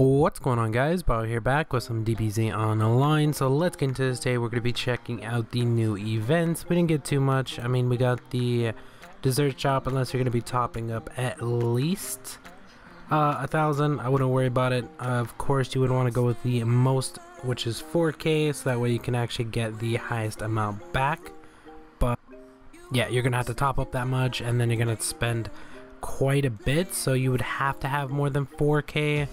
What's going on, guys? Bio here, back with some DBZ online. So let's get into this day. We're going to be checking out the new events. We didn't get too much. I mean, we got the dessert shop, unless you're going to be topping up at least 1,000. I wouldn't worry about it. Of course, you would want to go with the most, which is 4K, so that way you can actually get the highest amount back. But yeah, you're going to have to top up that much, and then you're going to spend quite a bit, so you would have to have more than 4K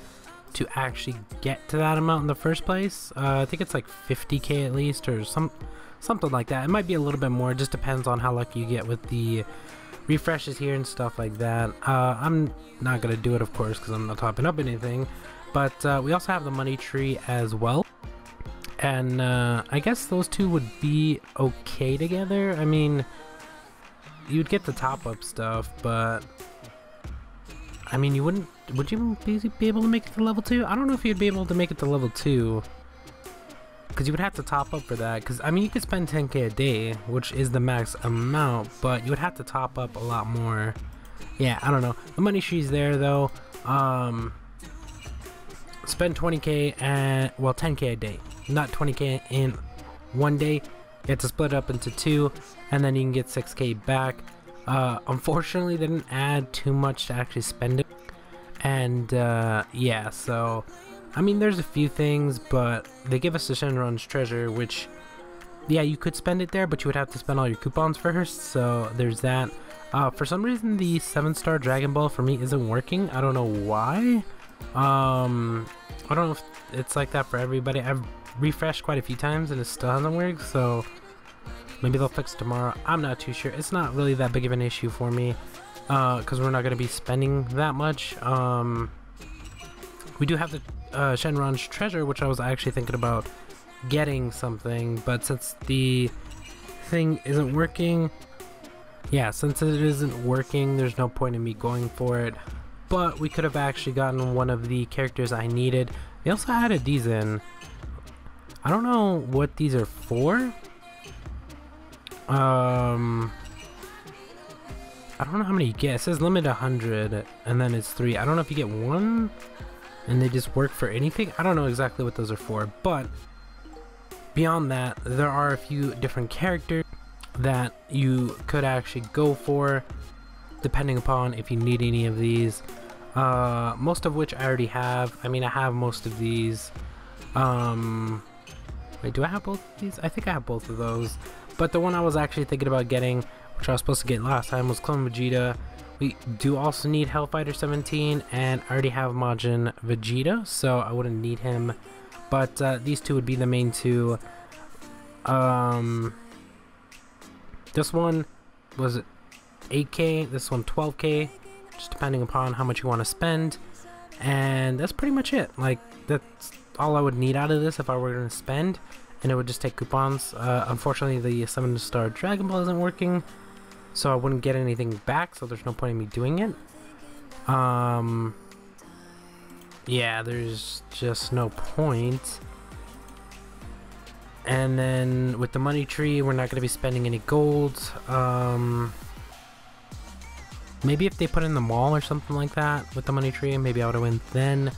to actually get to that amount in the first place. I think it's like 50K at least, or something like that. It might be a little bit more, it just depends on how lucky you get with the refreshes here and stuff like that. I'm not gonna do it, of course, because I'm not topping up anything, but we also have the money tree as well, and I guess those two would be okay together. I mean, you'd get the top up stuff, but I mean, you wouldn't. Would you be able to make it to level 2? I don't know if you'd be able to make it to level 2, because you would have to top up for that. Because I mean, you could spend 10K a day, which is the max amount, but you would have to top up a lot more. Yeah, I don't know. The money tree's there though. Spend 20K and, well, 10K a day, not 20K in one day. You have to split it up into 2, and then you can get 6K back. Unfortunately, they didn't add too much to actually spend it, and yeah, so I mean, there's a few things, but they give us the Shenron's treasure, which, yeah, you could spend it there, but you would have to spend all your coupons first, so there's that. For some reason, the 7-star Dragon Ball for me isn't working. I don't know why. I don't know if it's like that for everybody. I've refreshed quite a few times and it still hasn't worked, so maybe they'll fix it tomorrow. I'm not too sure. It's not really that big of an issue for me, because we're not going to be spending that much. We do have the Shenron's treasure, which I was actually thinking about getting something, but since the thing isn't working, yeah, since it isn't working, there's no point in me going for it. But we could have actually gotten one of the characters I needed. They also added these in. I don't know what these are for. I don't know how many you get. It says limit 100 and then it's 3. I don't know if you get 1 and they just work for anything. I don't know exactly what those are for, but beyond that, there are a few different characters that you could actually go for depending upon if you need any of these, most of which I already have. I mean, I have most of these. Wait, do I have both of these? I think I have both of those. But the one I was actually thinking about getting, which I was supposed to get last time, was Clone Vegeta. We do also need Hellfighter 17, and I already have Majin Vegeta, so I wouldn't need him. But these two would be the main two. This one was 8K, this one 12K, just depending upon how much you want to spend. And that's pretty much it. Like, that's all I would need out of this if I were going to spend. And it would just take coupons. Unfortunately, the 7-star Dragon Ball isn't working, so I wouldn't get anything back, so there's no point in me doing it. Yeah, there's just no point. And then with the money tree, we're not going to be spending any gold. Maybe if they put in the mall or something like that with the money tree, maybe I would have went then.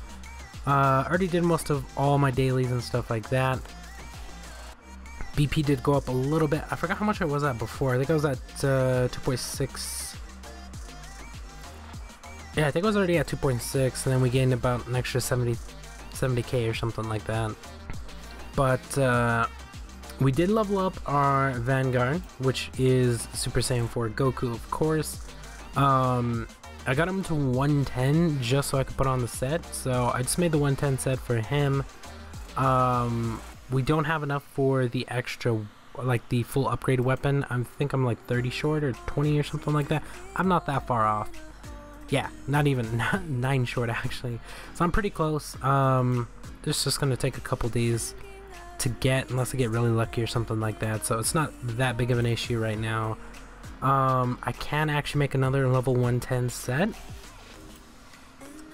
Already did most of all my dailies and stuff like that. BP did go up a little bit. I forgot how much it was at before. I think I was at 2.6. Yeah, I think I was already at 2.6, and then we gained about an extra 70K or something like that. But we did level up our Vanguard, which is Super Saiyan 4 Goku, of course. I got him to 110 just so I could put on the set, so I just made the 110 set for him. We don't have enough for the extra, like the full upgrade weapon. I think I'm like 30 short or 20 or something like that. I'm not that far off. Yeah, not even 9 short actually. So I'm pretty close. It's just gonna take a couple days to get, unless I get really lucky or something like that. So it's not that big of an issue right now. I can actually make another level 110 set.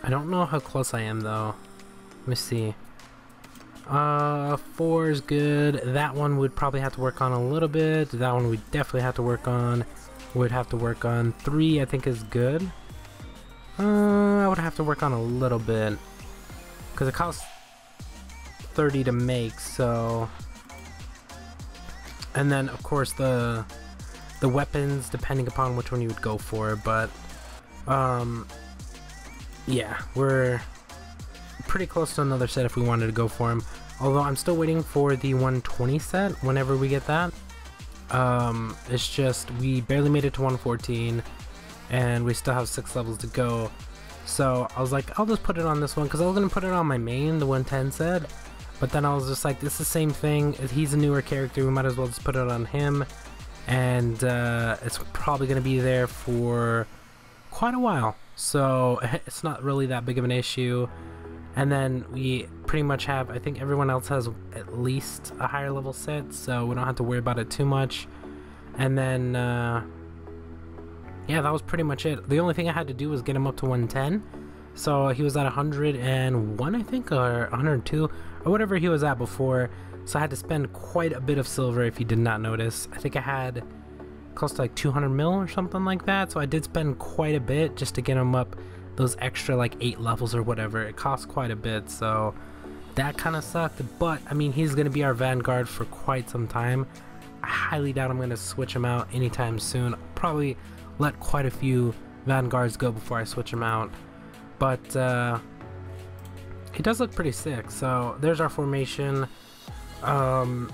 I don't know how close I am though. Let me see. 4 is good. That one would probably have to work on a little bit. That one we definitely have to work on. Would have to work on. 3 I think is good. I would have to work on a little bit. because it costs 30 to make. So, and then of course the weapons, depending upon which one you would go for. But yeah, we're pretty close to another set if we wanted to go for him. Although I'm still waiting for the 120 set whenever we get that. It's just we barely made it to 114 and we still have 6 levels to go. So I was like, I'll just put it on this one because I was going to put it on my main, the 110 set. But then I was just like, it's the same thing. He's a newer character. We might as well just put it on him. And it's probably going to be there for quite a while. So it's not really that big of an issue. And then we pretty much have, I think everyone else has at least a higher level set, so we don't have to worry about it too much. And then, yeah, that was pretty much it. The only thing I had to do was get him up to 110. So he was at 101, I think, or 102, or whatever he was at before. So I had to spend quite a bit of silver, if you did not notice. I think I had close to like 200 mil or something like that. So I did spend quite a bit just to get him up those extra like 8 levels or whatever. It costs quite a bit, so that kind of sucked. But I mean, he's gonna be our vanguard for quite some time. I highly doubt I'm gonna switch him out anytime soon. I'll probably let quite a few vanguards go before I switch him out. But he does look pretty sick. So there's our formation. Honestly,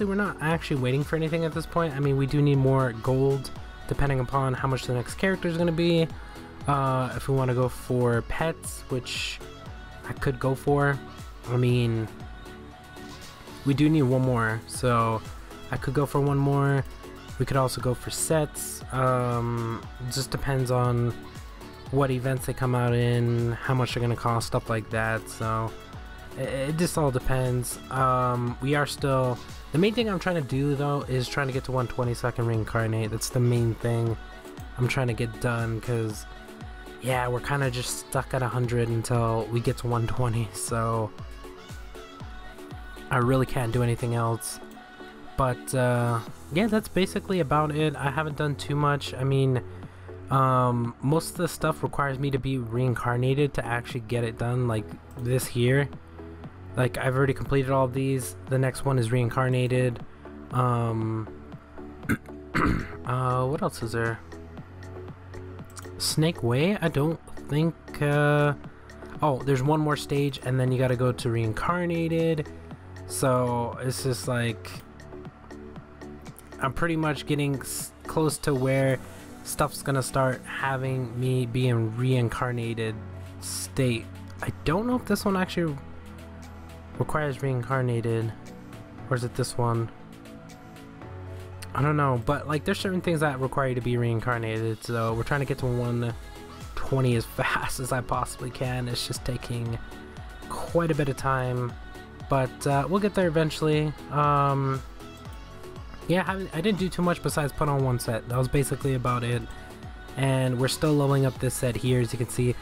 we're not actually waiting for anything at this point. I mean, we do need more gold depending upon how much the next character is going to be. If we want to go for pets, which I could go for. I mean, we do need one more, so I could go for one more. We could also go for sets. It just depends on what events they come out in, how much they're going to cost, stuff like that. So it just all depends. We are still, the main thing I'm trying to do though is trying to get to 120 so I can reincarnate. That's the main thing I'm trying to get done, because yeah, we're kind of just stuck at 100 until we get to 120, so I really can't do anything else. But yeah, that's basically about it. I haven't done too much. I mean, most of the stuff requires me to be reincarnated to actually get it done, like this here. Like, I've already completed all of these. The next one is reincarnated. What else is there? Snake Way? I don't think, oh, there's one more stage and then you gotta go to reincarnated. So it's just like, I'm pretty much getting close to where stuff's gonna start having me be in reincarnated state. I don't know if this one actually requires reincarnated, or is it this one? I don't know, but like there's certain things that require you to be reincarnated, so we're trying to get to 120 as fast as I possibly can. It's just taking quite a bit of time, but we'll get there eventually. Yeah, I didn't do too much besides put on one set. That was basically about it, and we're still leveling up this set here, as you can see,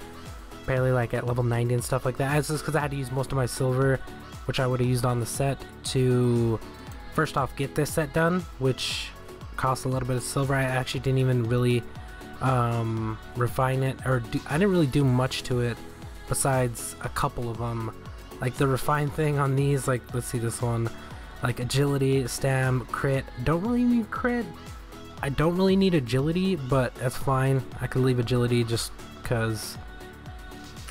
barely like at level 90 and stuff like that. It's just because I had to use most of my silver, which I would have used on the set, to first off get this set done, which cost a little bit of silver. I actually didn't even really refine it, or I didn't really do much to it besides a couple of them. Like the refine thing on these, like let's see this one, like agility, stam, crit. Don't really need crit. I don't really need agility, but that's fine. I could leave agility just because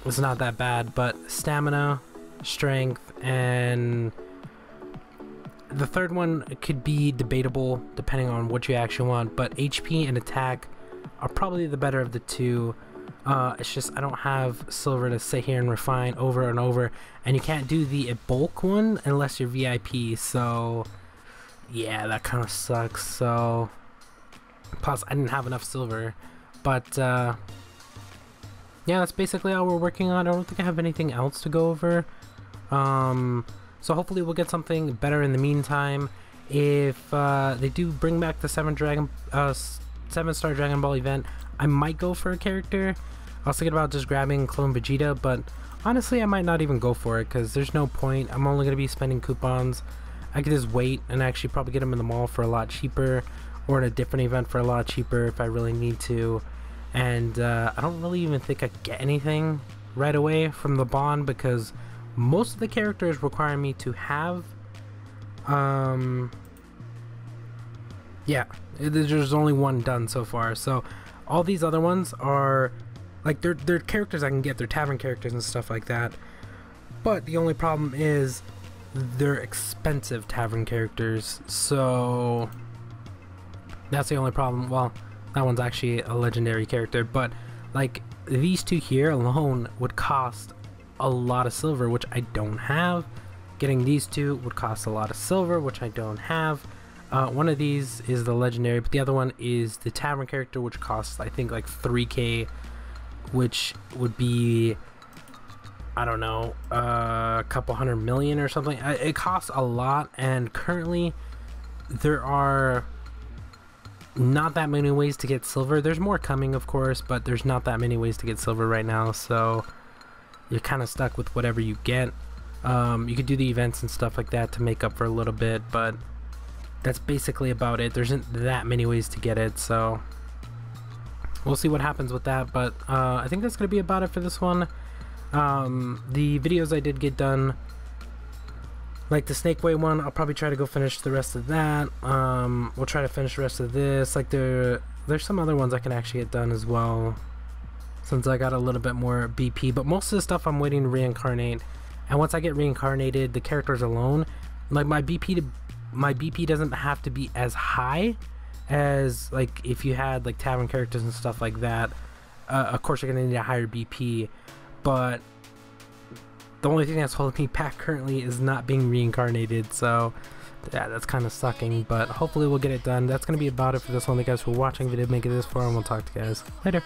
it's not that bad. But stamina, strength, and the third one could be debatable depending on what you actually want, but HP and attack are probably the better of the two. It's just I don't have silver to sit here and refine over and over, and you can't do the bulk one unless you're VIP, so yeah, that kind of sucks. So plus I didn't have enough silver, but yeah, that's basically all we're working on. I don't think I have anything else to go over. So hopefully we'll get something better in the meantime. If they do bring back the 7-star Dragon Ball event, I might go for a character. I was thinking about just grabbing Clone Vegeta, but honestly I might not even go for it because there's no point. I'm only going to be spending coupons. I could just wait and actually probably get them in the mall for a lot cheaper, or in a different event for a lot cheaper if I really need to. And I don't really even think I get anything right away from the bond, because most of the characters require me to have yeah, there's only one done so far. So all these other ones are like they're characters I can get, they're tavern characters and stuff like that, but the only problem is they're expensive tavern characters, so that's the only problem. Well, that one's actually a legendary character, but like these two here alone would cost a lot of silver, which I don't have. Getting these two would cost a lot of silver, which I don't have. One of these is the legendary, but the other one is the tavern character, which costs I think like 3k, which would be, I don't know, a couple 100 million or something. It costs a lot, and currently there are not that many ways to get silver. There's more coming, of course, but there's not that many ways to get silver right now, so you're kind of stuck with whatever you get. You could do the events and stuff like that to make up for a little bit, but that's basically about it. There isn't that many ways to get it, so we'll see what happens with that. But I think that's gonna be about it for this one. The videos I did get done, like the Snake Way one, I'll probably try to go finish the rest of that. We'll try to finish the rest of this. Like there's some other ones I can actually get done as well, since I got a little bit more BP, but most of the stuff I'm waiting to reincarnate. And once I get reincarnated, the characters alone, like my BP doesn't have to be as high as like if you had like tavern characters and stuff like that. Of course you're gonna need a higher BP, but the only thing that's holding me back currently is not being reincarnated, so yeah, that's kind of sucking, but hopefully we'll get it done. That's gonna be about it for this one. Thank you guys for watching. If you did make it this far, and we'll talk to you guys later.